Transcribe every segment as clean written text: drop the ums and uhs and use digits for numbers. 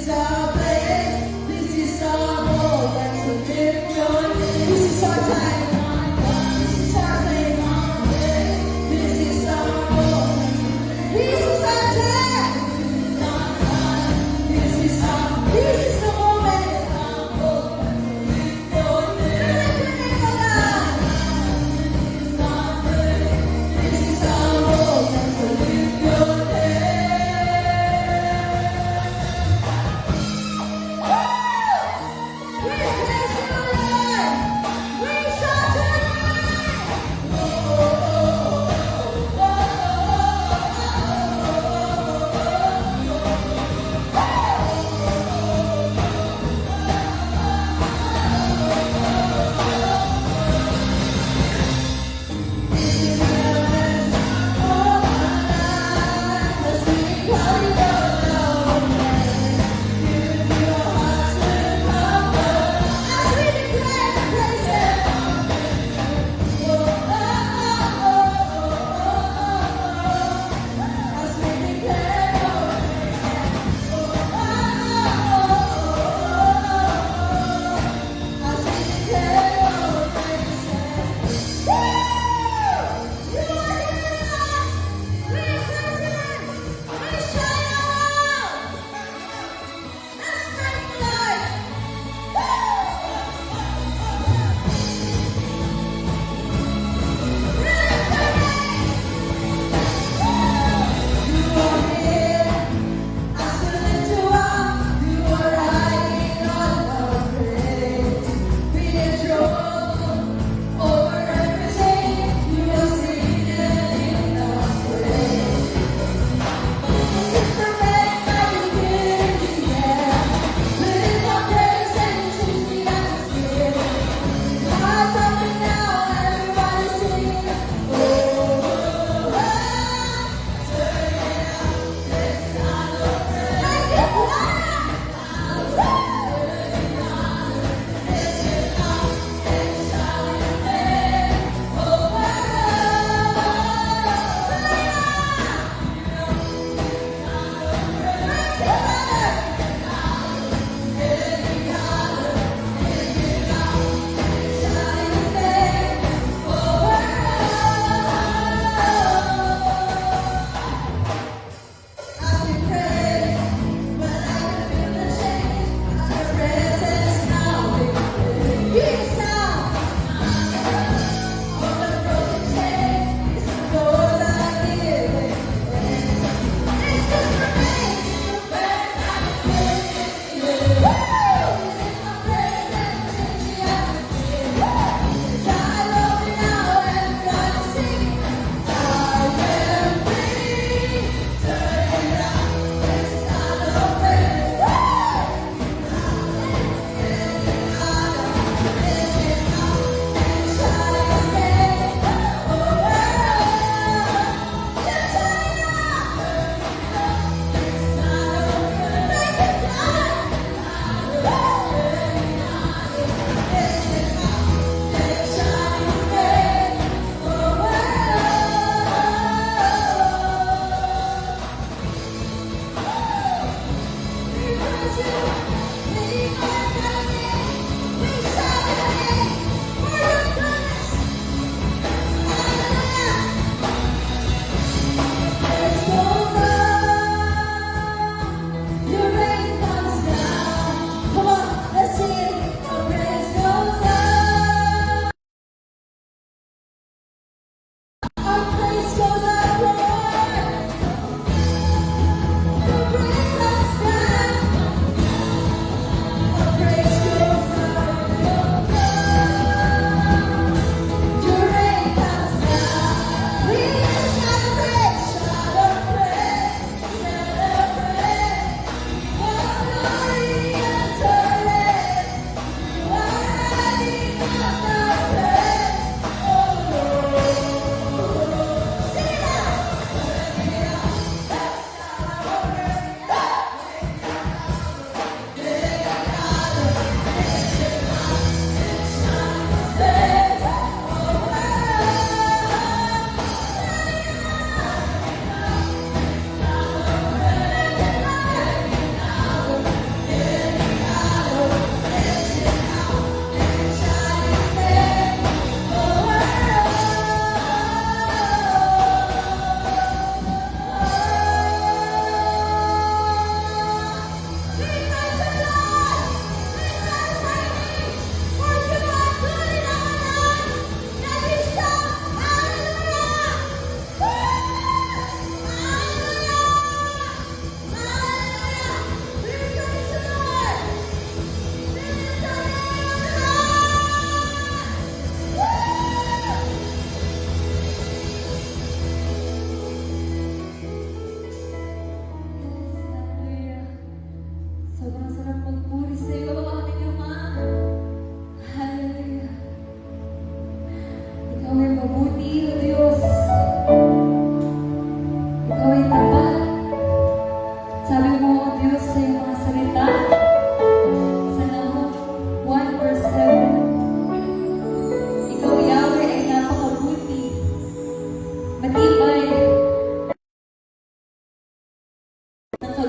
is our place. This is our moment to lift your name. This is our time. This is our place. This is our moment. This is our time. This is the moment. This is our moment to lift your name.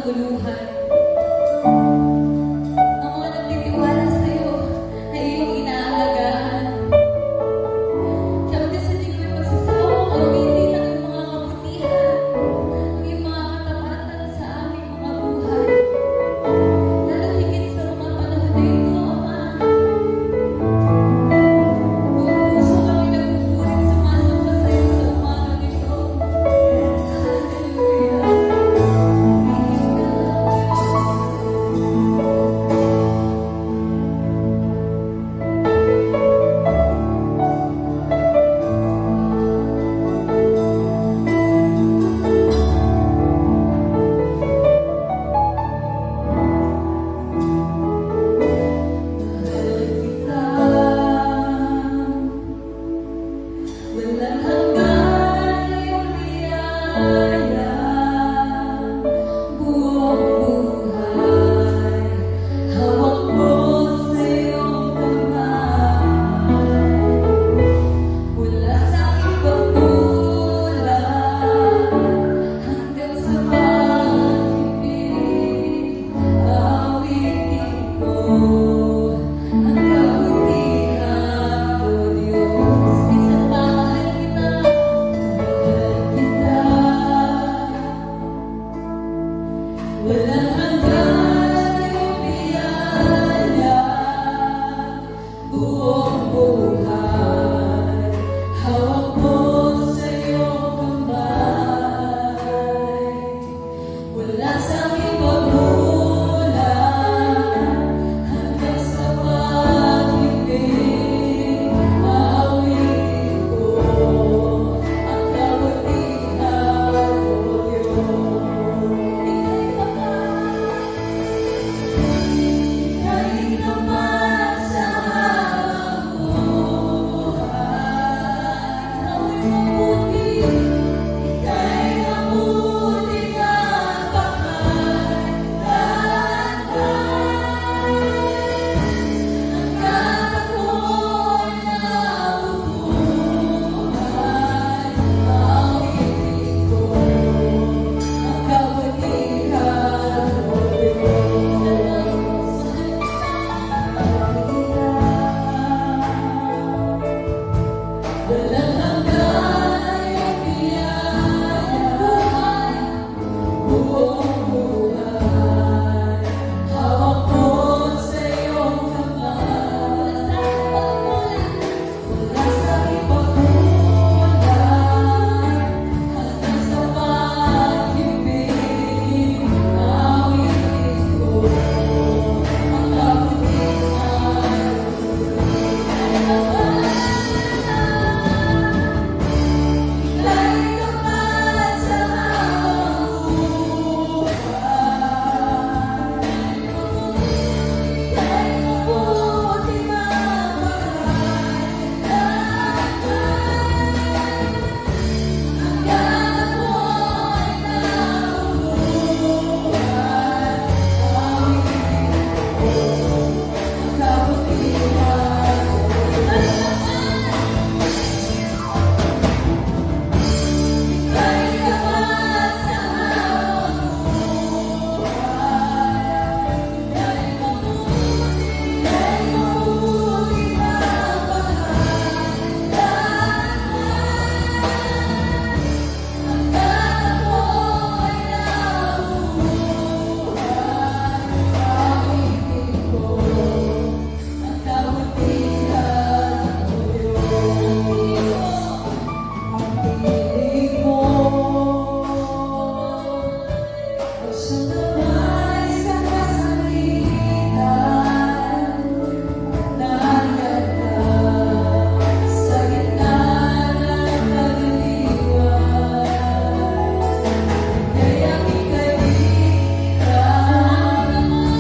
kaguluhan. Ang mga nagtitiwala sa'yo ay iyong inaalagaan. Kaya kasi hindi kami magsasawang awitin ang iyong mga kabutihan, ang iyong mga katapatan sa aming mga buhay. Lalo higit sa mga panahon na ito, Ama. Buong puso kami nagpupurit sumasamba sa'yo sa umagang ito. Walang hanggan iyong biyaya, buong buhay, hawak mo sa iyong kamay. Mula sa aking pagmulan hanggang sa pag-ibig, awitin ko ang kabutihan mo, Diyos. Minsan mahal kita. Walang hanggan iyong biyaya, buong buhay, hawak mo sa iyong kamay. Mula sa aking pagmulan hanggang sa pag-ibig, awitin ko ang kabutihan mo, Diyos. Ika'y naman sa habang buhay, ika'y mabuti, ika'y mabuti at hanggang ako'y nabubuhay, awitin ko ang kabutihan mo, Diyos. Walang hanggan iyong biyaya, buong buhay, hawak mo sa iyong kamay. Mula sa aking pagmulan hanggang sa pag-ibig, awitin ko ang kabutihan mo. Ika'y naman sa habang buhay, ika'y mabuti mapagmahal hanggang ako'y nabubuhay, awitin ko ang kabutihan mo. Ika'y naman sa habang buhay, ika'y mabuti mapagmahal hanggang ako'y nabubuhay, awitin ko ang kabutihan mo, Diyos. Piling mo ang siyang damay sa kasakitan, nariyan ka sa gitna ng kadiliman. Kaya't ika'y bilang,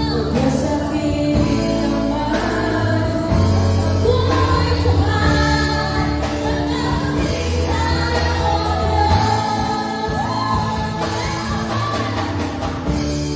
huwag mo sabihin naman, ako'y buhay, ang kabutihan mo, Diyos.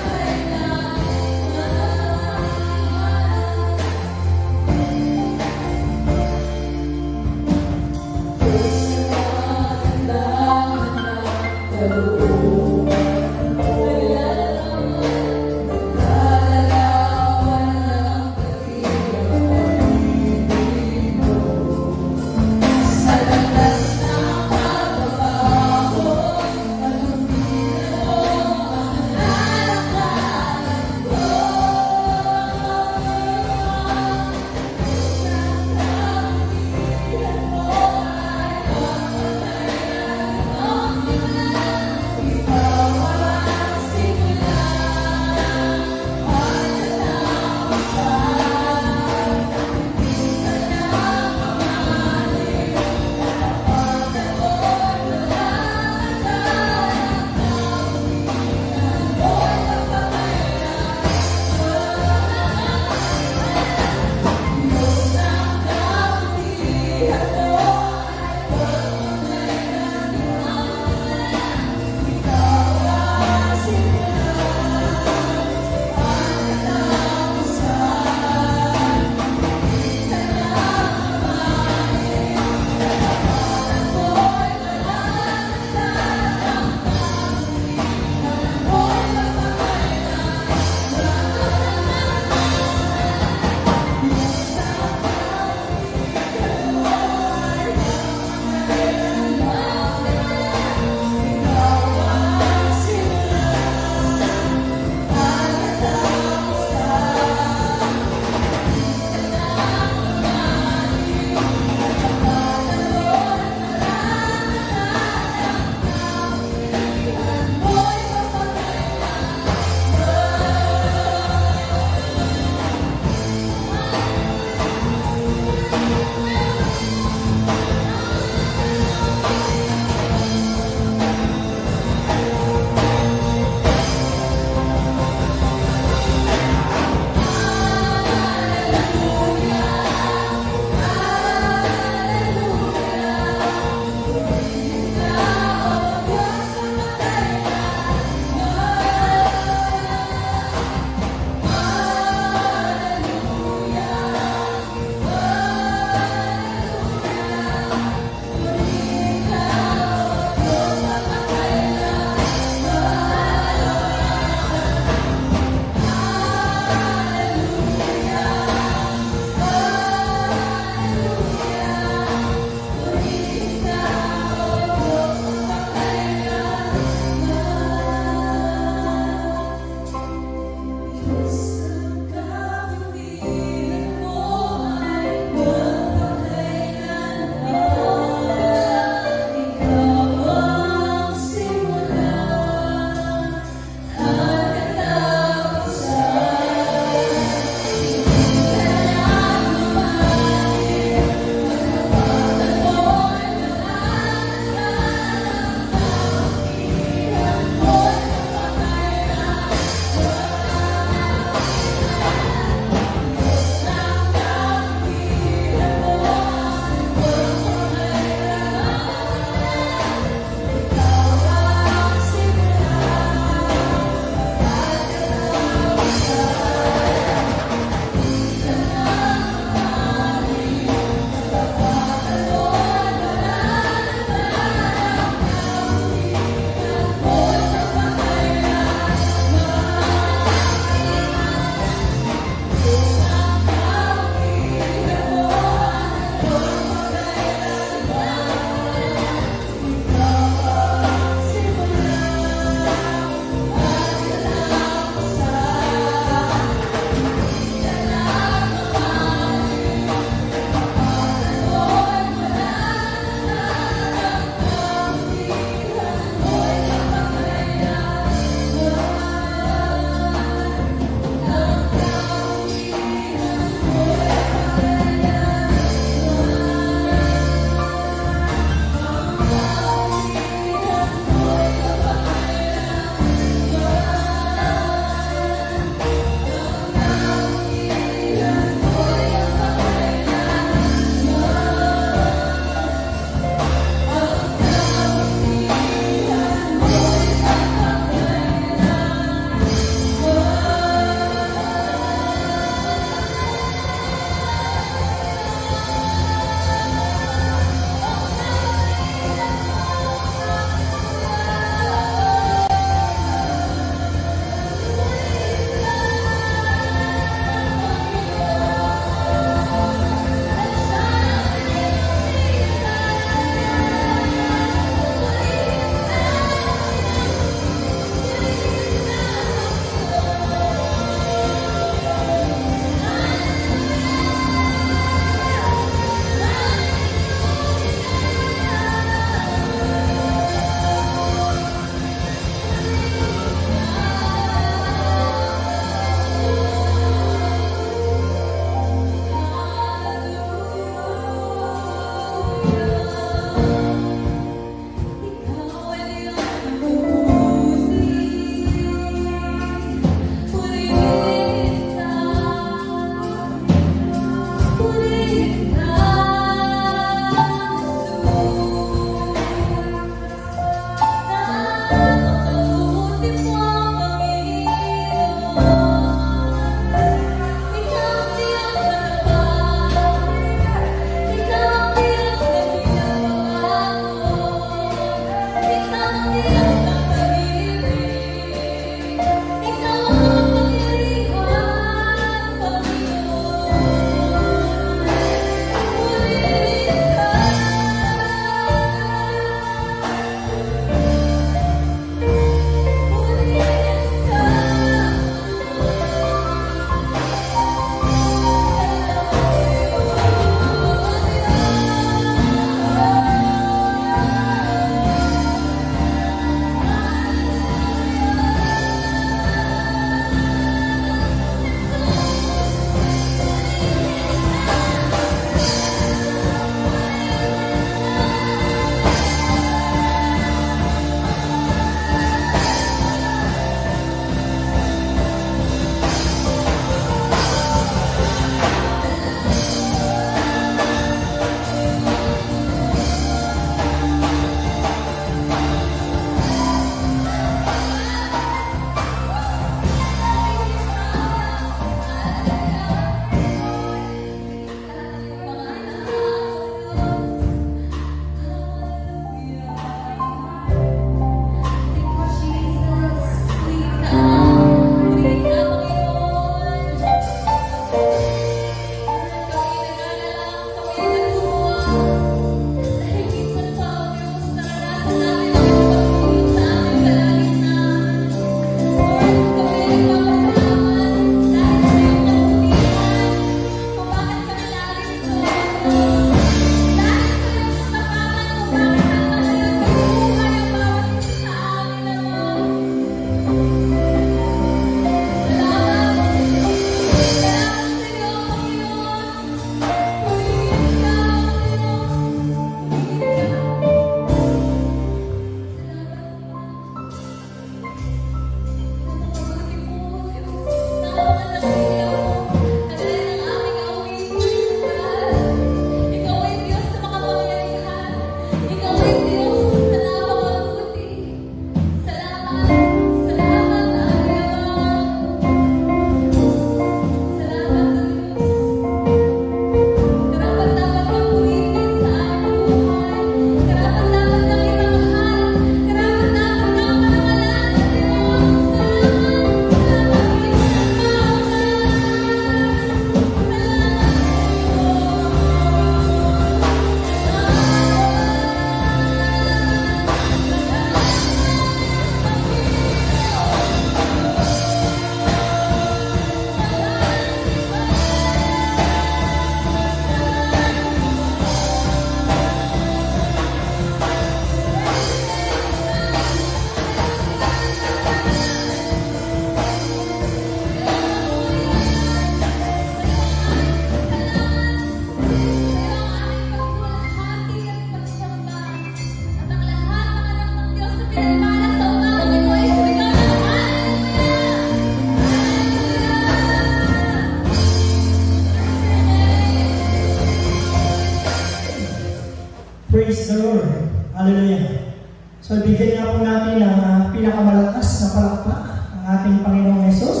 Praise the Lord. Hallelujah. So, bigyan nga po natin ng pinakamalakas na palakpak ang ating Panginoong Yesus.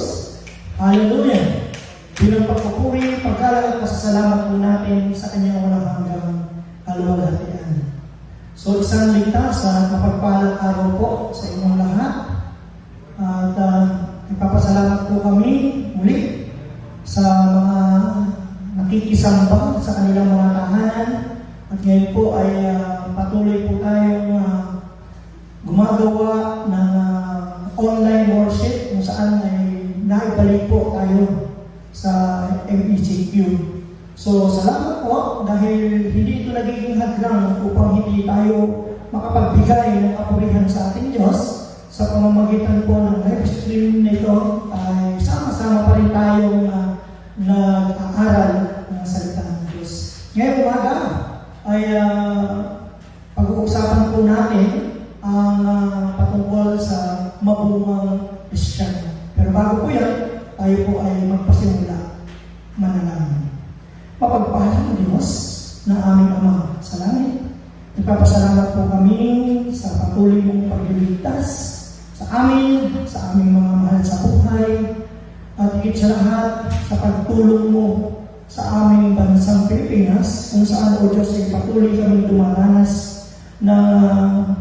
Hallelujah. Bilang pagpupuri, paggalang at pasasalamat po natin sa kanyang walang hanggang kaluwalhatian. So, isang ligtas at mapagpalang araw po sa inyong lahat. At nagpapasalamat po kami muli sa mga nakikisamba sa kanilang mga tahanan. At ngayon po ay patuloy po tayong gumagawa ng online worship kung saan ay naibalik po tayo sa MECQ. So, salamat po dahil hindi ito nagiging hadlang upang hindi tayo makapagbigay ng kapurihan sa ating Diyos sa pamamagitan po ng live stream nito ay sama-sama pa rin tayong nag-aaral ng salita ng Diyos. Ngayong umaga ay pag-uusapan po natin ang patungkol sa mabungang Kristiyano. Pero bago po yan, tayo po ay magpasimula. Manalangin. Mapagpahalang Diyos na aming Ama sa langit. Nagpapasalamat po kami sa patuloy mong pagliligtas sa amin, sa aming mga mahal sa buhay, at higit sa lahat sa pagtulong mo sa aming bansang Pilipinas, kung saan, O Diyos, ay patuloy kaming dumaranas ng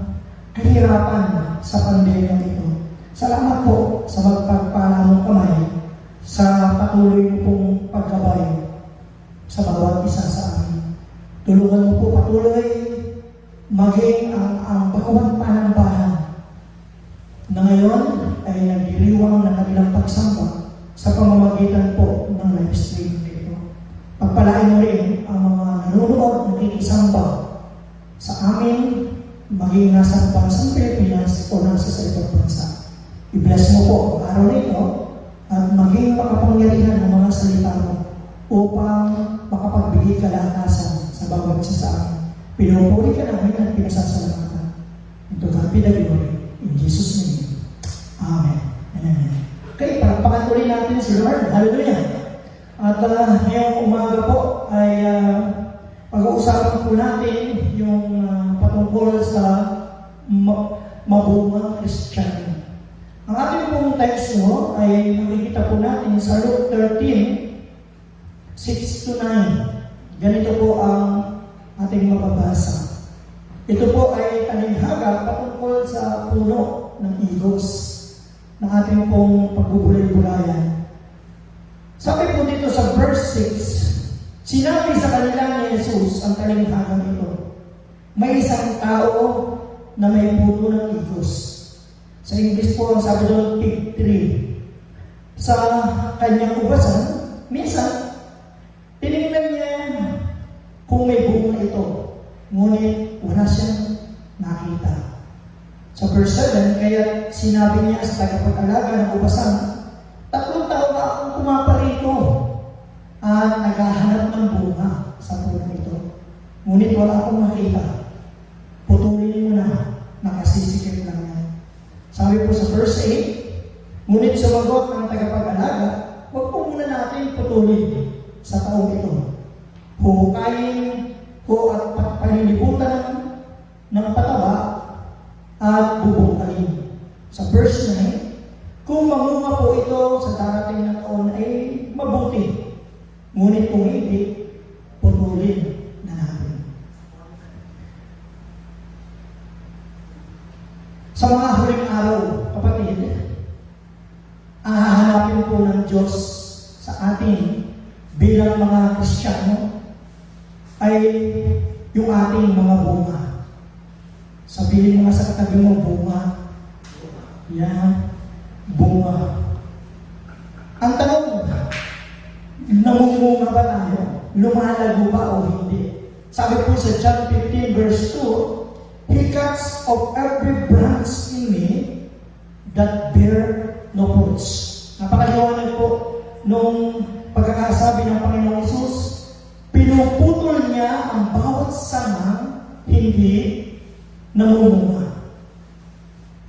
kahirapan sa pandemya ito. Salamat po sa magpagpala mong kamay sa patuloy mo pong pagkabay sa bawat isa sa amin. Tulungan mo po patuloy maging ang bawat panambahan na ngayon ay nagdiriwang ng kanilang pagsamba sa pamamagitan po ng live stream dito. Pagpalain mo rin ang mga nanonood, nakikisamba sa amin, maging nasa bansang Pilipinas o nasa sa ibang bansa. I-bless mo po ang araw nito at maging makapangyarihan ang mga salita mo upang makapagbigay kalakasan sa bawat isa sa amin. Pinupuri ka namin at pinasasalamatan. Ito God be the glory. In Jesus' name. Amen. Amen. Okay, pagpatuloy natin si Lord. Hallelujah. At ngayong umaga po ay pag-uusapan po natin yung patungkol sa mabungang Kristiyano. Ang ating pong text mo ay makikita po natin sa Luke 13, 6-9. Ganito po ang ating mababasa. Ito po ay talinghaga patungkol sa puno ng igos na ating pong pagbubulay-bulayan. Sabi po dito sa verse 6, sinabi sa kanila ni Jesus ang talinghagang ito, may isang tao na may puno ng igos. Sa English po, ang sabi doon, fig tree. Sa kanyang ubasan, minsan, tinignan niya kung may bunga ito. Ngunit, wala siyang nakita. Sa verse 7, kaya sinabi niya sa tagapag-alaga ng ubasan, 3 taon na akong pumaparito at naghahanap ng bunga sa puno ito. Ngunit wala akong makita. Putulin mo na, nakasisikip lang yan. Sabi po sa verse 8, ngunit sumagot ang tagapag-alaga, huwag po muna natin putulin sa taong ito. Huhukayin ko at palilibutan ng pataba at bubungkalin. Sa verse 9, kung mamunga po ito sa darating na taon ay mabuti. Ngunit kung hindi, putulin na natin. Sa mga huling araw, kapatid, ang hahanapin po ng Diyos sa atin bilang mga Kristiyano ay yung ating mga bunga. Sabihin mga sa katabi mo, bunga. Yan, bunga. Ang tanong, namumunga ba tayo? Lumalago ba o hindi? Sabi po sa John 15 verse 2, He cuts off every branch in me that bear no fruits. Napakaliwanag po nung pagkakasabi ng Panginoong Hesus, pinuputol niya ang bawat sanang hindi namumunga.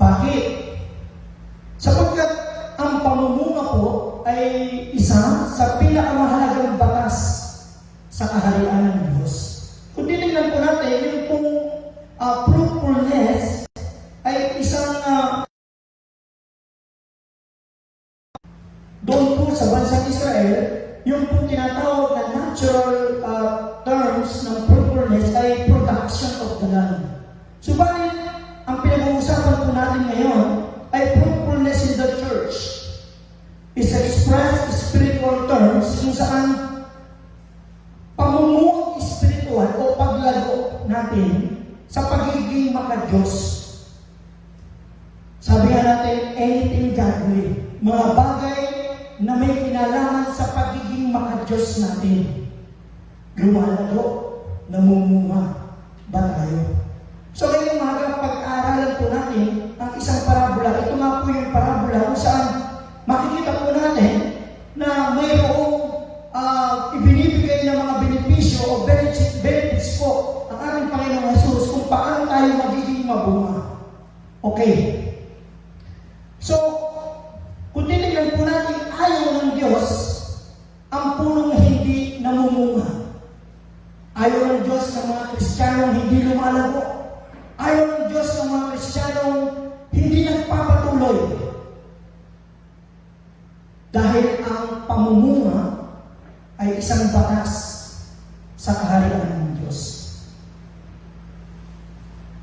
Bakit? Sapagkat ang pamumunga po ay isa sa pinakamahalagang batas sa kaharian ng Diyos. Kung tinignan po natin, yung pong natin sa pagiging makadiyos. Sabi nga natin, anything godly. Mga bagay na may kinalaman sa pagiging makadiyos natin. Lumalago, namumunga ba tayo? So ngayong umaga, pag-aaralan po natin ang isang parabola. Ito nga po yung parabola kung saan makikita po natin na mayroong ibinibigay ng mga benepisyo o benefits po ang ating Panginoong Jesus kung paano tayo magiging mabunga. Okay. So, kung titignan po natin, ayaw ng Diyos ang punong hindi namumunga. Ayaw ng Diyos ng mga Kristiyanong hindi lumalago. Ayaw ng Diyos ng mga Kristiyanong hindi nagpapatuloy. Dahil ang pamumunga ay isang batas sa kaharian ng Diyos.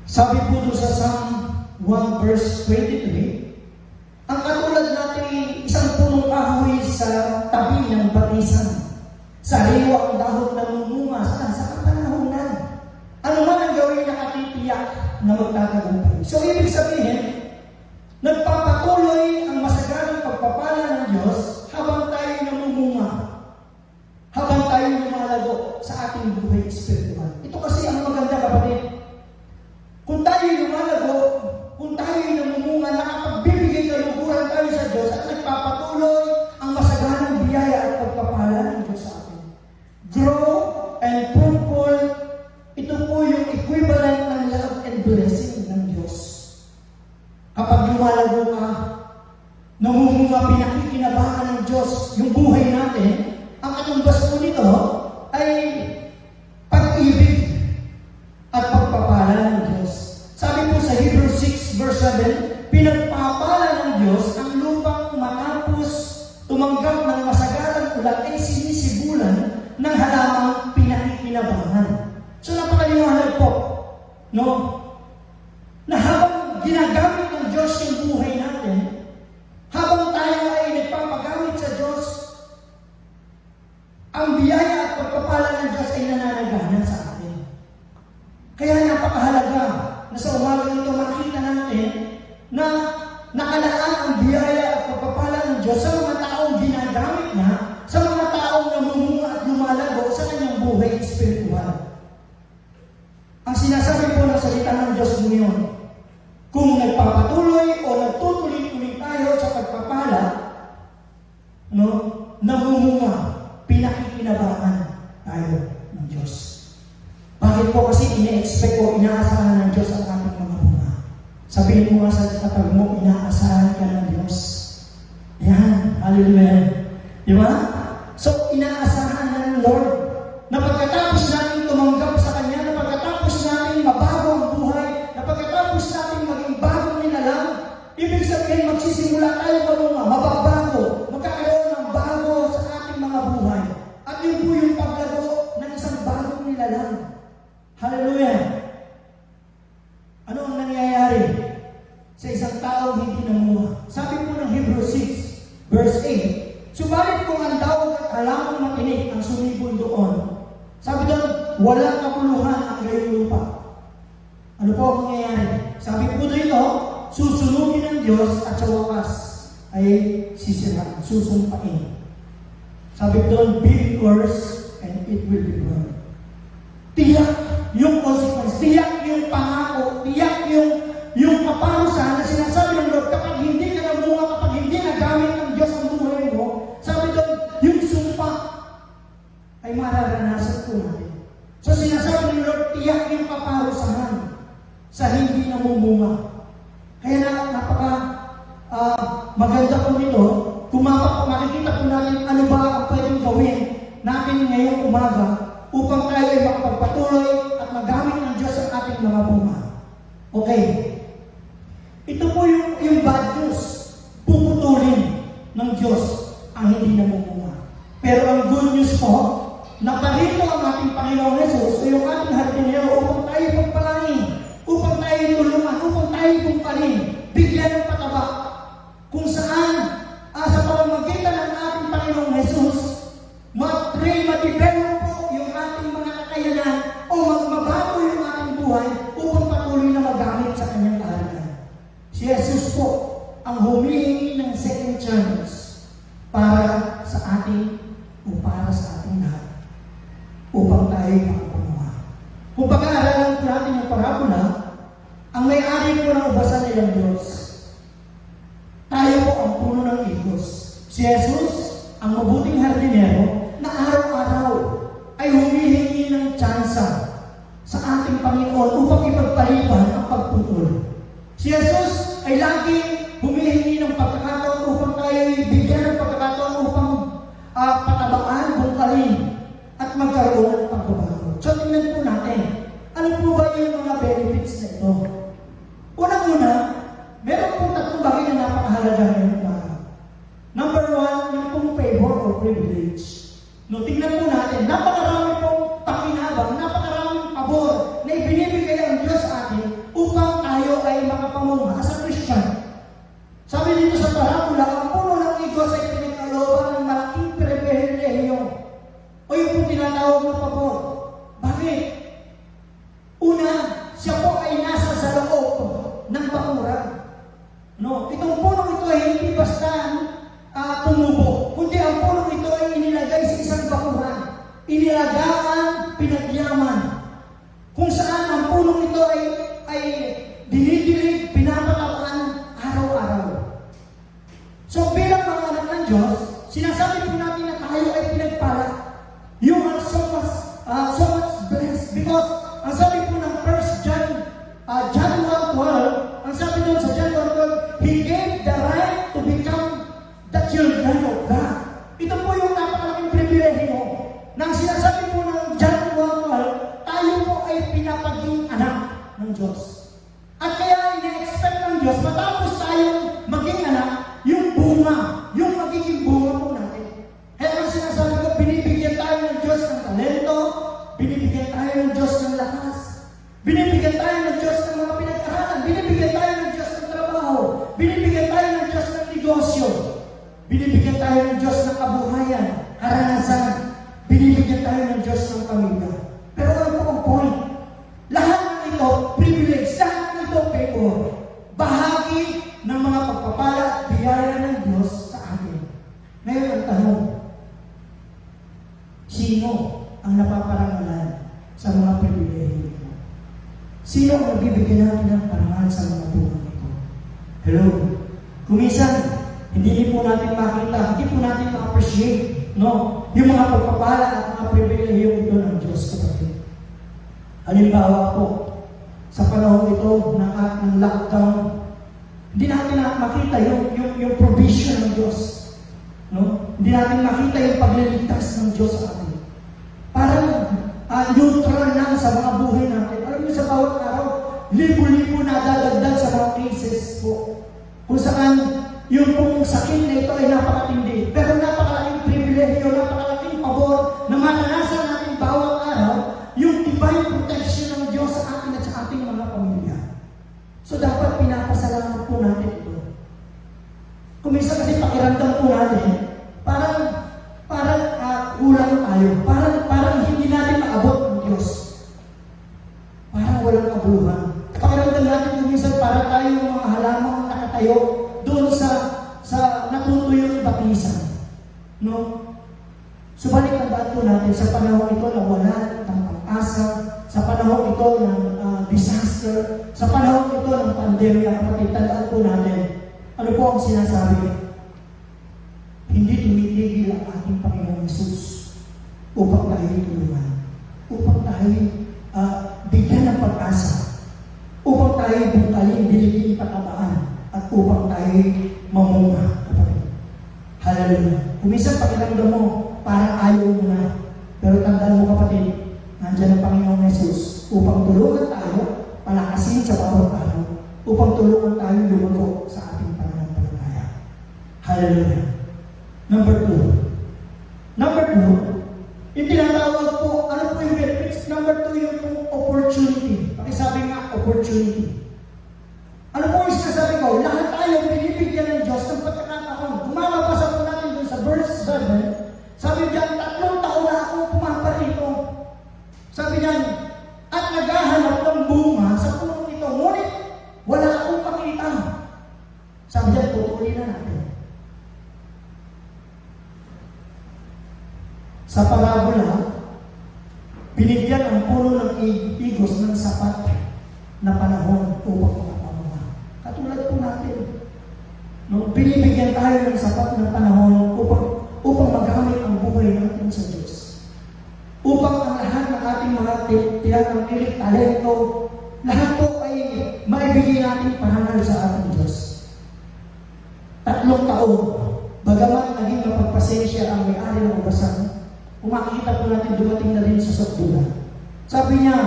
Sabi po doon sa Psalm 1 verse 23, ang katulad natin isang punong kahoy sa tabi ng batisan. Sa liwa ang dahon na mumunga sa kapanahonan. Ano man ang gawin na katitiyak na magtatagumpay. So ibig sabihin, nagpapatuloy ang masaganang pagpapala ng Diyos habang tayo namumunga. Habang tayo lumalago sa ating buhay espiritual. Ito kasi ang maganda, kapatid. Kung tayo lumalago, kung tayo namumunga, nakapagbibigay kaluguran tayo sa Diyos at nagpapatuloy ang masaganang biyaya at pagpapala ng Diyos sa atin. Grow and fruitful, ito po yung equivalent ng love and blessing ng Diyos. Kapag lumalago ka, namumunga, pinakikinabangan ng Diyos yung buhay natin, ang katumbas po nito ay pag-ibig at pagpapala ng Diyos. Sabi po sa Hebrews 6 verse 7, pinagpapala ng Diyos ang lupang matapos tumanggap ng masagarang ulat ay sinisibulan ng halamang pinakikinabangan. So napakaliwanag po, no? Na habang ginagamit ng Diyos yung buhay natin, habang tayo ay nagpapagamit sa Diyos, ang biyaya at pagpapala ng Diyos ay nananagana sa atin. Kaya napakahalaga na sa umaga nito makita natin na nakalaan ang biyaya at pagpapala ng Diyos sa mga taong ginagamit niya, sa mga taong namumunga at lumalago sa kanyang buhay espiritual. Ang sinasabi po ng salita ng Diyos ngayon, kung nagpapatuloy o nagtutuloy-tuloy tayo sa pagpapala, no, namumunga, pinakikinabangan tayo ng Diyos. Bakit po? Kasi ina-expect ko, inaasahan ng Diyos ang ating mga bunga. Sabihin mo nga sa kapag mo, inaasahan ka ng Diyos. Yan, hallelujah. Di ba? So, inaasahan ng Lord na pagkatapos natin tumanggap sa Kanya, na pagkatapos natin mabago ang buhay, na pagkatapos natin maging bagong nilalang, ibig sabihin magsisimula tayo mga mababago, magkakaroon ng bago sa ating mga buhay. At yun po yung paglago ng isang bagong nilalang. Hallelujah! Ano ang nangyayari sa isang taong hindi namuha? Sabi po ng Hebrews 6, verse 8, subalit kung ang dawag at halamang makinig ang sumibol doon, sabi doon, walang kapuluhan ang gayong lupa. Ano po ang mangyayari? Sabi po dito, susunugin ng Diyos at sa wakas ay sisiraan, susumpain. Sabi doon, be cursed and it will be burned. Tiyak yung consequence, tiyak yung pangako, tiyak yung kaparusahan na sinasabi ng Lord kapag hindi ka namunga, kapag hindi nagamit ng Diyos ang buhay mo, sabi doon, yung sumpa ay mararanasan po natin. So sinasabi ng Lord, tiyak yung kaparusahan sa hindi namumunga. Kaya maganda po nito, kung makikita po natin ano ba ang pwedeng gawin natin ngayong umaga upang tayo ay makapagpatuloy at magamit ng Diyos ang ating mga bunga. Okay. Ito po yung bad news. Puputulin ng Diyos ang hindi namumunga. Pero ang good news po, naparito ang ating Panginoong Jesus o yung ating hardinero upang tayo pagpalain, upang tayo tulungan, upang tayo kumpalin, bigyan ng pataba. Kung saan, sa pamamagitan ng ating Panginoong Jesus, ma-train, ma-develop po yung ating mga kakayanan o magbabago yung ating o para sa ating lahat upang tayo makapunuha. Kung pag-aaralan po natin yung parabola, ang may-ari po ng ubasan ay ang Diyos. Tayo po ang puno ng higos. Si Jesus, ang mabuting hardinero, na araw-araw ay humihingi ng tsansa sa ating Panginoon upang ipagpaliban ang pagputol. Si Jesus ay laging humihingi ng pagkakataon upang tayo bigyan ng pagkakataon upang patabaan, bungkalin, at magkaroon ng pagbabago. So, tingnan po natin, ano po ba yung mga benefits na ito? Unang-una, meron pong tatlong bagay na napakahalaga ngayong araw. Number one, yung pong favor or privilege. No, tingnan po natin, napakarami pong pakinabang, napakaraming pabor na ibinibigay ang Diyos sa atin upang tayo ay makapamunga as a Christian. Sabi dito sa parabola, ang puno ng higos ay pinagkalooban ng malaking pribilehiyo o yung pong tinatawag na pabor. Bakit? Una, siya po ay nasa sa loob ng bakuran. No, itong punong ito ay hindi basta tumubo, kundi ang punong ito ay inilagay sa isang bakuran. Inilagaan, pinagyaman. Kung saan ang punong ito ay dinidilig, pinapatawan araw-araw. So bilang mga anak ng Diyos, sinasabi po natin na tayo ay pinagpala. You are so much blessed because ang sabi po ng 1 John 1:12, ang sabi doon sa John 1:12, He gave the right to become the children of God. Ito po yung napakalaking pribilehiyo nang sinasabi po ng John 1:12, tayo po ay pinapaging anak ng Diyos. At kaya ina-expect ng Diyos, matapos tayong maging anak, yung bunga, yung magiging bunga po natin. Kaya ang sinasabi ko, binibigyan tayo ng Diyos ng talento, binibigyan tayo ng Diyos ng lakas, binibigyan tayo ng Diyos ng mga pinag-aralan, binibigyan tayo ng Diyos ng trabaho, binibigyan tayo ng Diyos ng negosyo, binibigyan tayo ng Diyos ng kabuhayan, karanasan, binibigyan tayo ng Diyos ng pamilya. Pero ano po ang point? Lahat ng ito, privilege, lahat ng ito, favor, bahagi ng mga pagpapala at biyaya ng Diyos sa atin. Ngayon ang tanong, sino ang napaparangalan sa mga pribilehiyo ito? Sino ang nagbibigyan natin ng parangal sa mga buwan ito? Hello? Kumisan, hindi po natin makita, hindi po natin ma-appreciate, no? Yung mga pagpapala at mga pribilehiyo ito ng Diyos, kapatid. Halimbawa po, sa panahon ito ng lockdown, hindi natin makita yung provision ng Diyos. No? Hindi natin makita yung pagliligtas ng Diyos sa atin. Parang neutral lang sa mga buhay natin. Alam niyo, sa bawat araw, libo-libo na dadagdag sa mga cases po. Kung saan yung pong sakit na ito ay napakatindi. Pero napakalaking pribilehiyo, napakalaking pabor na maranasan natin bawat araw yung divine protection ng Diyos sa atin at sa ating mga pamilya. So dapat pinapasalamat po natin ito. Kung minsan kasi pakiramdam po natin, parang kulang tayo. Parang hindi natin maabot ng Diyos. Parang walang kabuluhan. Pakiramdam natin kung minsan parang tayo yung mga halamang nakatayo doon sa natutuyong batisan. No? Subalit ang daan po natin sa panahon ito na wala ng pag-asa, sa panahon ito ng disaster, sa panahon ito ng pandemya, kapatid, tandaan po natin, ano po ang sinasabi? Hindi tumitigil ang ating Panginoong Hesus upang tayo tulungan, upang tayo bigyan ng pag-asa, upang tayo bungkalin, diligin patabaan, at upang tayo mamunga, kapatid. Hallelujah. Kuminsan pakiramdam mo, parang ayaw mo na. Pero tandaan mo, kapatid, nandiyan ang Panginoong Hesus upang tulungan tayo, palakasin sa bawat araw, upang tulungan tayo lumago sa ating pananampalataya. Hallelujah. Number 2, yung tinatawag po, ano po yung benefits? Number 2, yung opportunity. Pakisabi nga, opportunity. Ano po yung sinasabi ko? Lahat tayo binibigyan ng Diyos ng pagkakataon. Kumamabasa po natin dun sa verse 7, sabi diyan, 3 taon na akong pumaparito. Sabi diyan, at naghahanap ng bunga sa punong ito, ngunit wala akong pakita. Sabi diyan, putulin na natin. Sa parabola, binigyan ang puno ng igos ng sapat na panahon upang makapamunga. Katulad po natin, no, binibigyan tayo ng sapat na panahon upang magamit ang buhay natin sa Diyos. Upang ang lahat ng ating mga tinatangkilik talento, lahat po ay maibigay natin parangal sa ating Diyos. 3 taon, bagamat naging mapagpasensya ang may-ari ng ubasan, kung makikita po natin dumating na rin sa sakbulan. Sabi niya,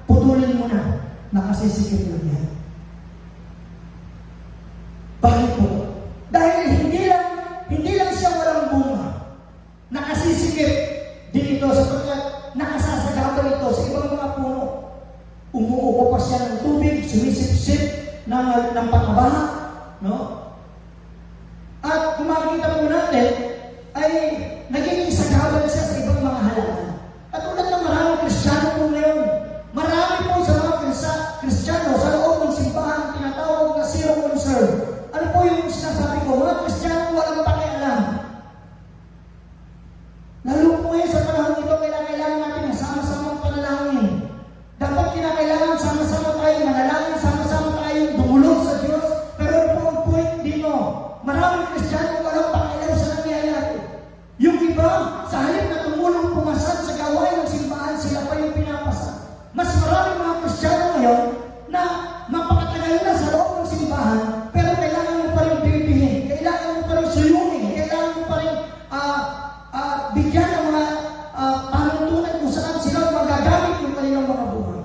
putulin mo na, nakasisikip lang yan. Bakit po? Dahil hindi lang siya walang bunga, nakasisikip din ito sapagkat nakasasagabal ito sa ibang mga puno. Umuupo pa siya ng tubig, sumisip-sip ng patabaha, no? At kung makikita po natin, ay nagiging sagabal siya sa ibang mga halaman. At tulad ng maraming Kristiyano po ngayon, marami po sa mga Kristiyano sa loob ng simbahan tinatawag na zero concern. Ano po yung sinasabi ko? Mga Kristiyano walang pakialam. Lalo po ngayon sa panahon ito, kailangan natin ang sama-samang panalangin. Dapat kinakailangan sama-sama tayo manalangin, sama-sama tayo dumulog sa Diyos. Pero po ang point dito, maraming Kristiyano walang pakialam sa nangyayari. Yung iba, sa halip na tumulong pumasad sa gawain ng simbahan, sila pa yung pinapasa. Mas maraming mga Kristiyano ngayon na mapakatagal na sa loob ng simbahan, pero kailangan mo pa rin bibihin, kailangan mo pa rin suyungin, kailangan mo pa rin bigyan ng mga panuntunan kung saan sila magagamit yung kanilang mga buhay.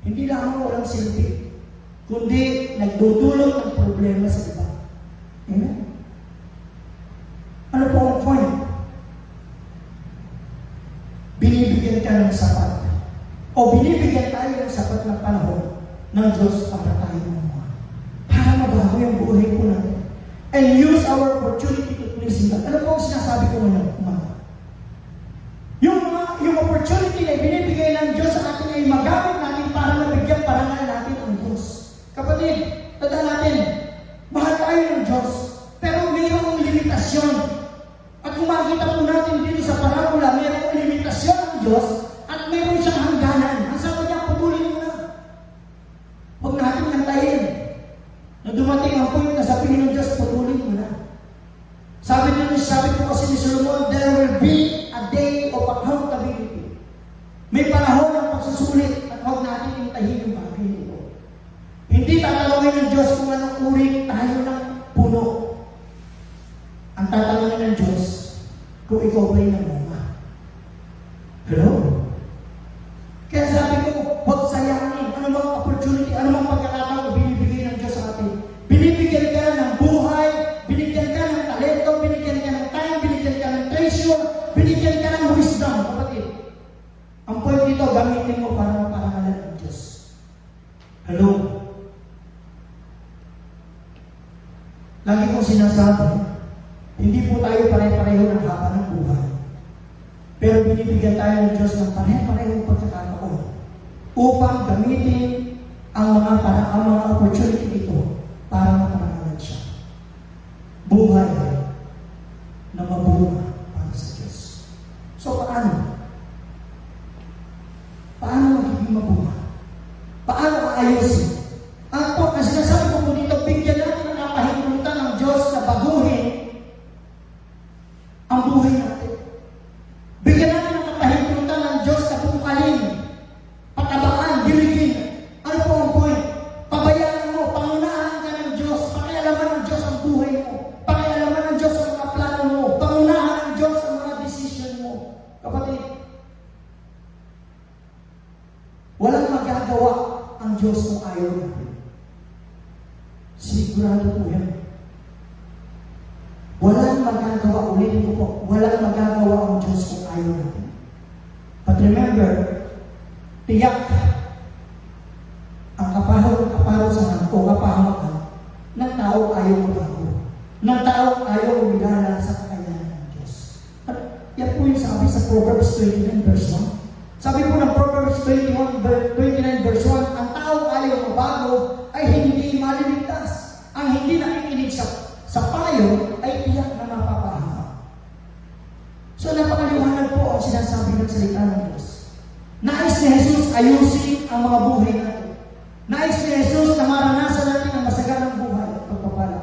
Hindi lamang walang silbi, kundi nagdudulot ng problema sa iba. Amen? Ano po ang point? Binibigyan ka ng sapat o binibigyan tayo ng sapat ng panahon ng Diyos para tayo mamuha. Para mabago yung buhay po natin. And use our opportunity to please Him. Ano po ang sinasabi ko ngayon? Yung opportunity na binibigay ng Diyos sa atin ay magamit natin para mabigyan parangal natin ang Diyos. Kapatid, tandaan natin, mahal tayo ng Diyos, pero mayroong limitasyon. At kung makikita po natin dito sa parabola, mayroong limitasyon ng Diyos at mayroong siyang hangganan. Ang sabi niya, putulin mo na. Huwag natin nantayin. Na dumating ang point na sabihin ng Diyos, putulin mo na. Sabi ko kasi ni Solomon, there will be a day of accountability. May panahon ng pagsusulit at huwag natin intahin yung bagay nito. Hindi tatalungin ng Diyos kung anong uri tayo ng puno. Ang tatalungin ng Diyos kung ikaw ba'y namunga. Hello? Kaya sabi ko, huwag sayangin anumang opportunity, anumang pagkakataon binibigay ng Diyos sa atin. Binibigyan ka ng buhay, binigyan ka ng talento, binigyan ka ng time, binigyan ka ng treasure, binigyan ka ng wisdom, kapatid. Ang point dito, gamitin mo para maparangalan ng Diyos. Hello? Lagi kong sinasabi, hindi po tayo pare-pareho ng haba ng buhay. Pero binibigyan tayo ng Diyos ng pare-parehong pagkakataon upang gamitin ang mga opportunity ito para maparangalan siya. Buhay na mabunga para sa Diyos. So, paano? Paano magiging mabunga? Paano aayusin? Ang sinasabi ko po dito, bigyan natin ang kapahintulutan ng Diyos na baguhin ang buhay natin. Bigyan natin ang kapahintulutan ng Diyos na bukalin, patabaan, diligin. Ano po ang point? Pabayaan mo, pangunahan ka ng Diyos, pakialaman ng Diyos ang buhay mo, pakialaman ng Diyos ang mga plano mo, pangunahan ng Diyos ang mga decision mo. Kapatid, walang magagawa ang Diyos kung ayaw natin. Sigurado po yan. Walang magagawa, ulitin ko po, walang magagawa ang Diyos kung ayaw natin. But remember, tiyak ang kaparusahan o kapahamakan ng tao ayaw magbago. Ng tao ayaw umigala sa kakayanan ng Diyos. At yan po yung sabi sa Proverbs 29 verse 1. Sabi po ng Proverbs 29 verse 1, ang tao ayaw magbago ay hindi maliligtas. Ang hindi nakikinig sa payo ay tiyak na mapapahama. So napakaliwanag po ang sinasabi ng salita ng Diyos. Nais ni Jesus ayusin ang mga buhay natin. Nais ni Jesus na maranasan natin ang masaganang buhay at pagpapala.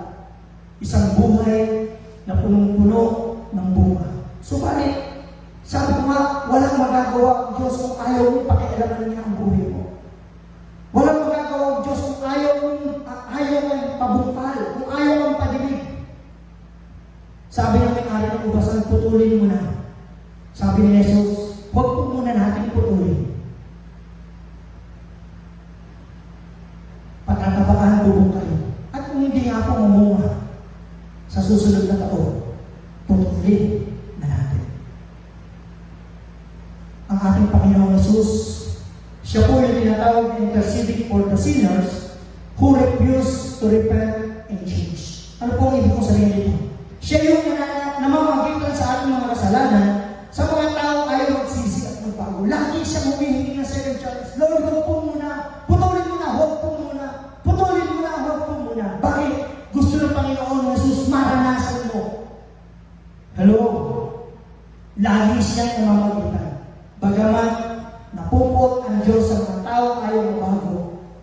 Isang buhay na punong-puno ng bunga. Subalit, sabi ko nga, walang magagawa ang Diyos kung ayaw mong pakialaman niya ang buhay mo. Walang magagawa ang Diyos kung ayaw kang pabungkal, kung ayaw kang padinig. Sabi ng may-ari ng ubasan, putulin mo na. Sabi ni Jesus, huwag po muna natin putulin. Pagkatabakan bubong kayo. At kung hindi nga po mamunga sa susunod na taon, putulin na natin. Ang ating Panginoong Jesus, siya po yung tinatawag na interceding for the sinners who refuse to repent and change. Ano po ang ibig kong sabihin dito? Siya yung namamagitan sa ating mga kasalanan sa mga tao ayaw magsisi at magbago. Lagi siya humihingi ng second chance. Lord, huwag po muna. Putulin mo na, huwag po muna. Putulin mo na, huwag po muna. Bakit? Gusto ng Panginoon na Jesus maranasan mo. Hello? Lagi siyang namamagitan. Bagaman napupot ang Diyos sa mga tao ayaw mabago,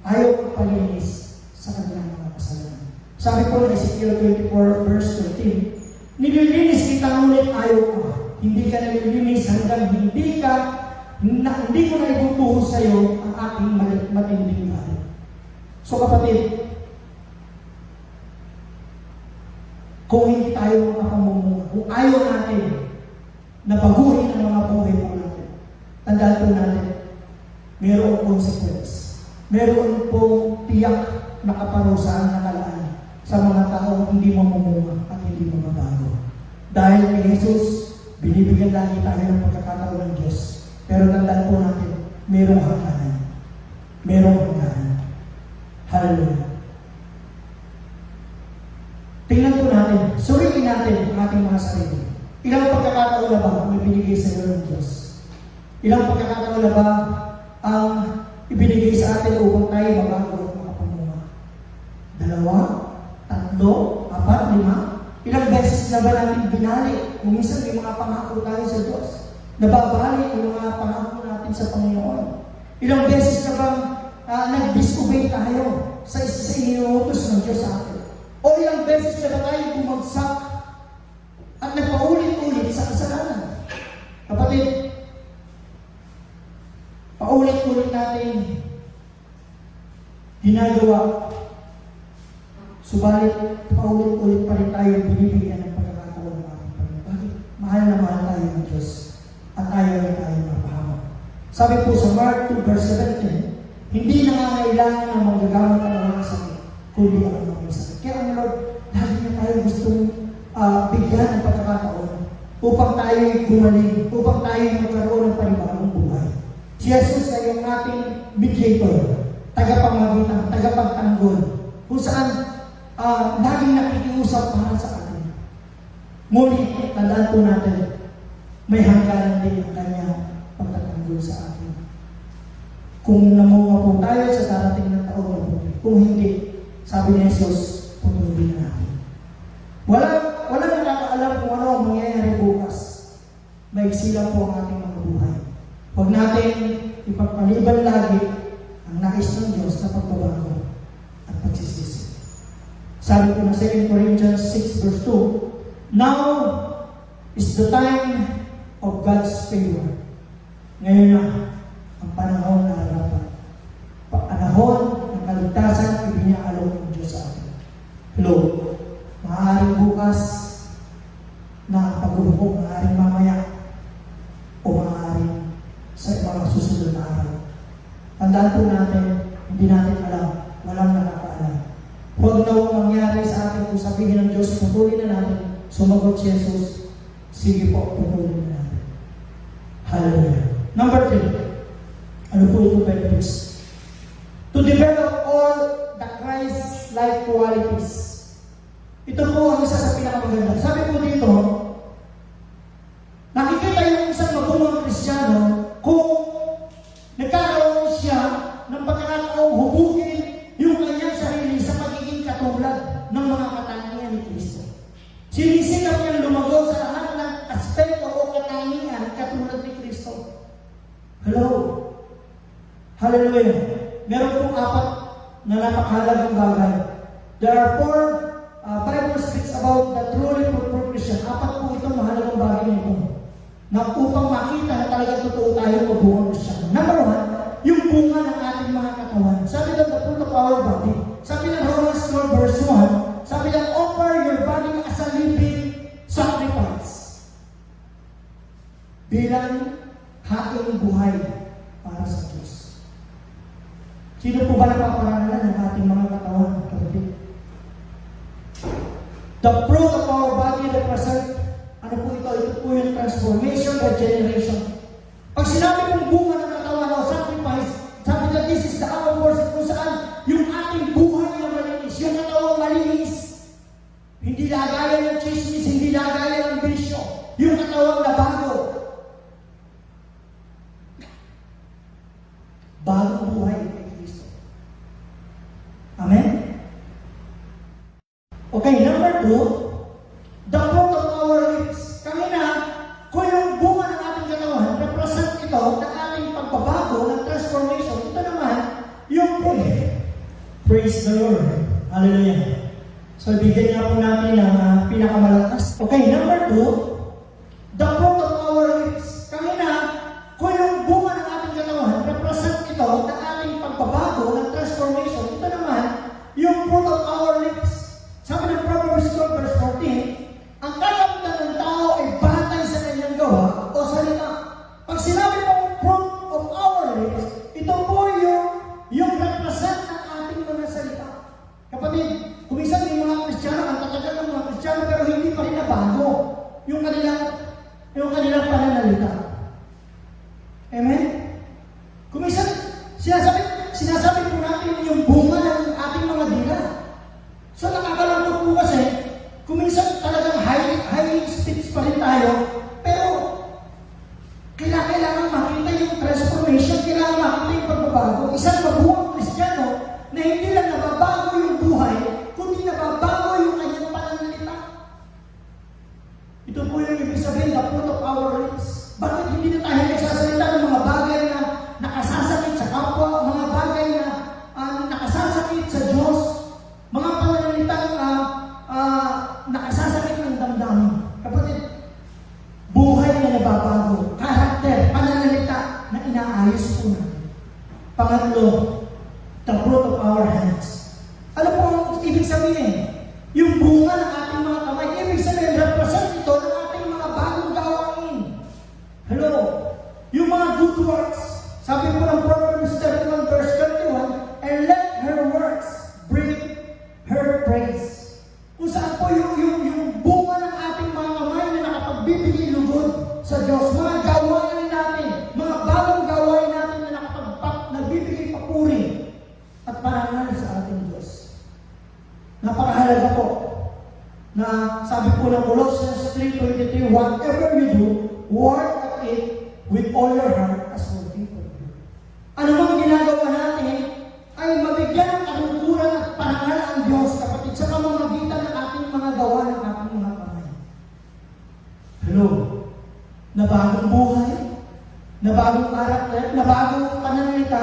ayaw magpalinis sa kanilang mga kasalanan. Sabi po ng Ezekiel 24 verse 13, nililinis kita ngunit ayaw ko. Hindi ka nalilinis hanggang hindi ko na ibubuhos sa iyo ang aking matinding galit. So kapatid, kung hindi tayo makapamunga, kung ayaw natin na baguhin ang mga buhay po natin, tandaan po natin, mayroong consequence. Mayroon pong tiyak na kaparusahan na kalaan sa mga taong hindi mamumunga at hindi mababago. Dahil kay Jesus, binibigyan lagi tayo ng pagkakataon ng Diyos. Pero tandaan po natin, mayroong hangganan. Mayroong hangganan. Hallelujah. Tingnan po natin, suriin natin ang ating mga sarili. Ilang pagkakataon na ba ang ibinigay sa iyo ng Diyos? Ilang pagkakataon na ba ang ibinigay sa atin upang tayo mabago at makapamunga? 2, 3, 4, 5? Ilang beses na ba natin binalik? Kung minsan may mga pangako tayo sa Diyos. Nababalik yung mga pangako natin sa Panginoon. Ilang beses na bang nag-disobey tayo sa iniuutos ng Diyos sa atin? O ilang beses na ba tayo bumagsak at nagpaulit-ulit sa kasalanan? Kapatid, paulit-ulit natin ginagawa. Subalit, paulit-ulit pa rin tayo binibigyan ng pagkakataon ng ating Panginoon. Bakit? Mahal na mahal tayo ng Diyos at ayaw rin tayo mapahamak. Sabi po sa Mark 2 verse 17, hindi nangangailangan ng manggagamot ang mga sakit, kundi ang mga sakit. Kaya ang Lord, lagi na tayo gustong bigyan ng pagkakataon upang tayo gumaling, upang tayo magkaroon ng panibagong buhay. Si Jesus ay yung ating mediator, tagapamagitan, tagapagtanggol, kung saan laging nakikiusap para sa atin. Ngunit, tandaan po natin, may hangganan din ang kanyang pagtatanggol sa atin. Kung namunga po tayo sa darating na taon na po, kung hindi, sabi ni Jesus, putulin na natin. Wala nakakaalam kung ano ang mangyayari bukas. Maiksi lang po ang ating mga buhay. Huwag natin ipagpaliban lagi ang nais ng Diyos na pagbabago at pagsisisi. Sabi ko na 2 Corinthians 6 verse 2, now is the time of God's favor. Ngayon na ang panahon na harapan. Panahon ng kaligtasan ibinaalok ng Diyos sa atin. Hello, maaaring bukas na ang paghuhukom, maaaring mamaya o maaaring sa mga susunod na araw. Tandaan po natin, hindi natin alam, walang nakakaalam. Huwag na huwag mangyari sa atin kung sabihin ng Diyos, putulin na natin, sumagot si Jesus, sige po, putulin na natin. Hallelujah. Number 3, ano po itong benefits? To develop all the Christ-like qualities. Ito po ang isa sa pinakamaganda. Sabi po dito, nakikita yung isang mabulang Kristiyano kung nagkakaroon siya ng pagkakataong hubugin yung kanyang sarili sa pagiging katulad ng mga katangian ni Kristo. Sinisikap niyang lumago sa lahat ng aspekto o katangian Hello? Hallelujah. Meron pong apat na napakahalagang bagay. There are four Bible speaks about the truly fruitful Christian. Apat po itong mahalagang bagay na ito. Na upang makita na talaga totoo tayo mabuong Christian. Number one, yung bunga ng ating mga katawan. Sabi ng the fruit of our body. Sabi ng Romans 12 verse 1, sabi ng offer your body as a living sacrifice. Bilang hating buhay para sa Diyos. Sino po ba napaparangalan ng ating mga katawan, kapatid? The fruit of our body represent, ano po ito? Ito po yung transformation or generation. Pag sinabi kong bunga ng katawan o sacrifice, sabi na this is the hour worship kung saan yung ating buhay na malinis, yung katawang malinis. Hindi lagaya ng chismis, hindi lagaya ng bisyo. Yung katawang nabago. Bagong buhay kay Kristo. Amen? Okay, number 2, the fruit of our lips. Kanina, kung yung bunga ng ating katawan, represent ito ng ating pagbabago, ng transformation. Ito naman, yung fruit. Praise the Lord. Hallelujah. So, bigyan nga po natin ng pinakamalakas. Okay, number 2, the fruit of our lips. Kanina, kung yung bunga ng ating katawan, represent ito ng ating pagbabago, ng transformation. Ito naman, yung fruit of our lips. Sabi ng Proverbs 12 verse 14, ang kakamtan ng tao ay batay sa kanyang gawa o salita. Pag sinabi pong fruit of our lips, ito po yung represent ng ating mga salita. Kapatid, kumisan yung mga Kristiyano, ang tatagal ng mga Kristiyano, pero hindi pa rin nabago yung kanilang pananalita. Amen? Kumisan, sinasabi po natin yung bunga ng ating mga dila. So nakakalangkot po kasi, kuminsan talagang high speech pa rin tayo, pero kailangan makita yung transformation, kailangan makita yung pagbabago. Isang mabuhang Kristiyano na hindi lang nababago yung buhay, kundi nababago yung kanyang pananalita. Ito po yung ibig sabihin, the fruit of our lips. Bakit hindi na tayo nagsasalita ng mga bagay na nakasasakit sa kapwa, mga bagay na nakasasakit sa Diyos, mga pananalitang nakasasakit ng damdamin. Kapatid, buhay na nababago, karakter, pananalita na inaayos po natin. Pangatlo, the fruit of our hands. Ano po ang ibig sabihin? Yung bunga ng ating mga kamay, ibig sabihin, represent ito ng ating mga bagong gawain. Hello? Yung mga good works. Sabi po ng Proverbs 31 verse 31, and let her works bring her praise. Kung saan po yung bunga ng ating mga kamay na nakapagbibigay lugod sa Diyos. Mga gawain natin, mga bagong gawain natin na nagbibigay papuri at parangal sa ating Diyos. Napakahalaga po na sabi po ng Colossians 3:23, whatever you do, work at it with all your heart as for people. Ano mang ginagawa natin ay mabigyan ng kalukuran at parangal ang Diyos, kapatid, sa pamamagitan ng ating mga gawa ng ating mga kamay. Hello? Na bagong buhay, na bagong karakter, na bagong pananalita,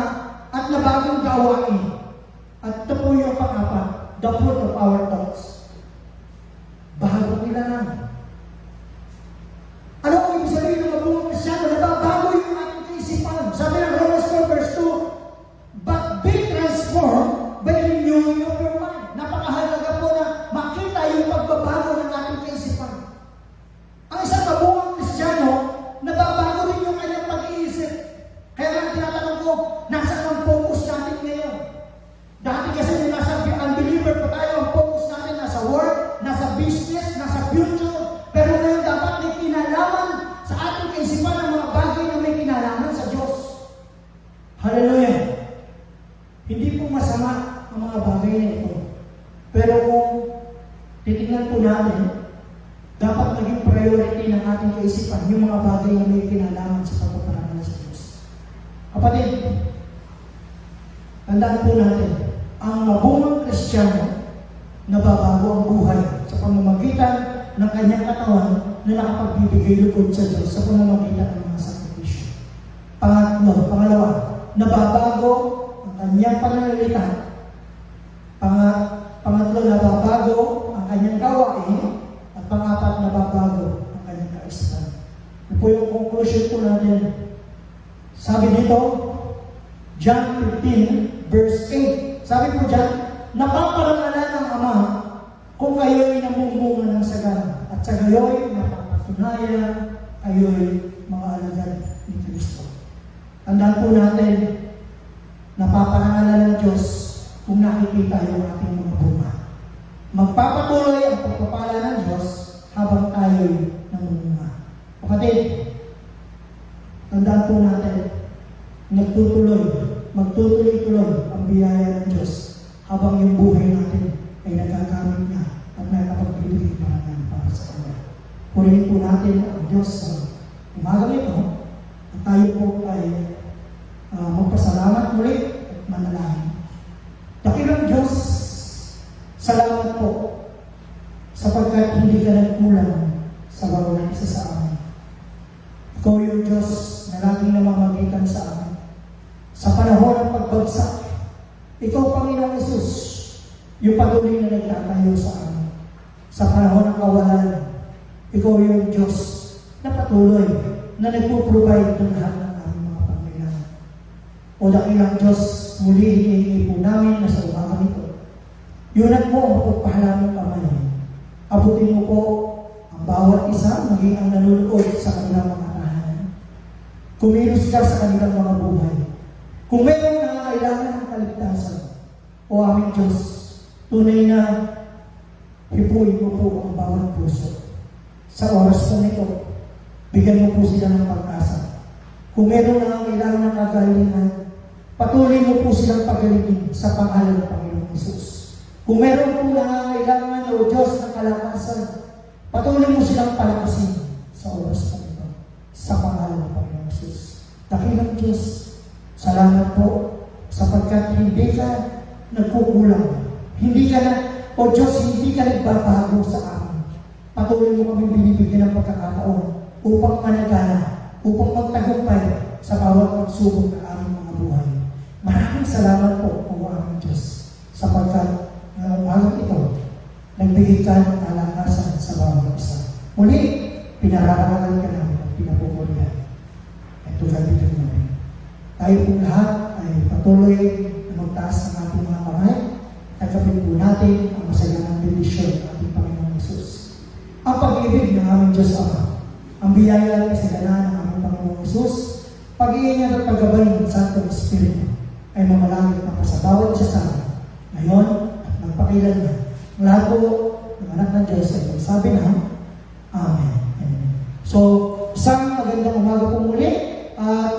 at na bagong gawain. At ito po yung pang-apat, the fruit of our thoughts. Bagong kailangan. Ano ang ibig sabihin ng mabungang Kristyano? Nababago yung ating kaisipan. Sabi ng Romans 12 verse 2, but be transformed by the renewing of your mind. Napakahalaga po na makita yung pagbabago ng ating kaisipan. Ang isang mabungang Kristyano, nababago rin yung kanyang pag-iisip. Kaya nga tinatanong ko, nasaan ang focus natin ngayon? Dati kasi nasa unbeliever pa tayo, ang focus natin nasa work, nasa business, nasa future. Pero ngayon dapat may kinalaman sa ating kaisipan ng mga bagay na may kinalaman sa Diyos. Hallelujah! Hindi po masama ang mga bagay na ito. Pero kung titignan po natin, dapat maging priority ng ating kaisipan yung mga bagay na may kinalaman sa pagpaparangal sa Diyos. Kapatid, tandaan po natin, ang mabungang Kristiyano, nababago ang buhay sa pamamagitan ng kanyang katawan na nakapagbibigay lugod sa Diyos sa pamamagitan ng mga sakripisyo. Pangalawa, nababago ang kanyang pananalita. Pangatlo, nababago ang kanyang gawain. At pangapat, nababago ang kanyang kaisipan. Ito po yung conclusion po natin. Sabi dito, John 15, verse 8. Sabi po dyan, napaparangalan ng Ama kung kayo'y namumunga ng sagana at sa gayo'y napapatunayan kayo'y mga alagad ni Kristo. Tandaan po natin, napaparangalan ng Diyos kung nakikita yung ating mga bunga. Magpapatuloy ang pagpapala ng Diyos habang tayo'y namumunga. Kapatid, tandaan po natin, magtutuloy-tuloy ang biyaya ng Diyos habang yung buhay natin ay nagagamit niya at nakapagbibigay para sa Kanya. Purihin po natin ang Diyos sa umagang ito at tayo po ay magpasalamat muli at manalangin. Dakilang Diyos, salamat po sapagkat hindi ka nagkulang sa bawat isa sa amin. Ikaw yung Diyos na laging namamagitan sa amin. Sa panahon ng pagbagsak, ikaw, Panginoong Hesus, yung patuloy na nagtatayo sa amin. Sa panahon ng kawalan, ikaw yung Diyos na patuloy na nagpo-provide ng lahat ng aming mga pangailangan. O dakilang Diyos, muli hinihingi po namin na sa umagang ito. Yunan mo ang mapagpahalang kamay. Abutin mo po ang bawat isa, maging ang nanunood sa kanilang mga tahanan. Kumilos ka sa kanilang mga buhay. Kung mayroong nangangailangan ng kaligtasan, o aming Diyos, tunay na hipuin mo po ang bawat puso. Sa oras po nito, bigyan mo po sila ng pag-asa. Kung mayroong nangangailangan ng kagalingan, patuloy mo po silang pagalingin sa pangalan ng Panginoong Hesus. Kung mayroong po nangangailangan, O Diyos, ng kalakasan, patuloy mo silang palakasin sa oras po nito sa pangalan ng Panginoong Hesus. Dakilang Diyos, salamat po sapagkat hindi ka nagkukulang. Hindi ka na, O Diyos, hindi ka nagbabago sa amin. Patuloy mo kami binibigyan ng pagkakataon upang managana, upang magtagumpay sa bawat pagsubok ng aming mga buhay. Maraming salamat po, O aming Diyos, sapagkat ngayong araw ito, nagbigay ka ng kalakasan sa bawat isa. Muli, pinararangalan ka namin at pinapupurihan. Ito gamitin namin. Tayo po lahat ay patuloy na magtaas ng ating mga kamay. Tagapin po natin ang masaganang bendisyon ng ating Panginoong Hesus. Ang pag-ibig ng aming Diyos Ama, ang biyaya at kasaganan ng aming Panginoong Hesus, pag-iingat at paggabay ng Santong Espiritu ay mamalangit na sa bawat isa sa amin. Ngayon at magpakailanman, ang lahat po ng anak ng Diyos ay magsabi na Amen. Amen. So, isang magandang umaga po muli at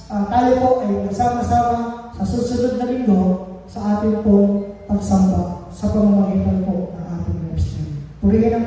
tayo po ay magsama-sama sa susunod na linggo sa ating pong pagsamba sa pamamagitan po ng ating ministry. Purihin ang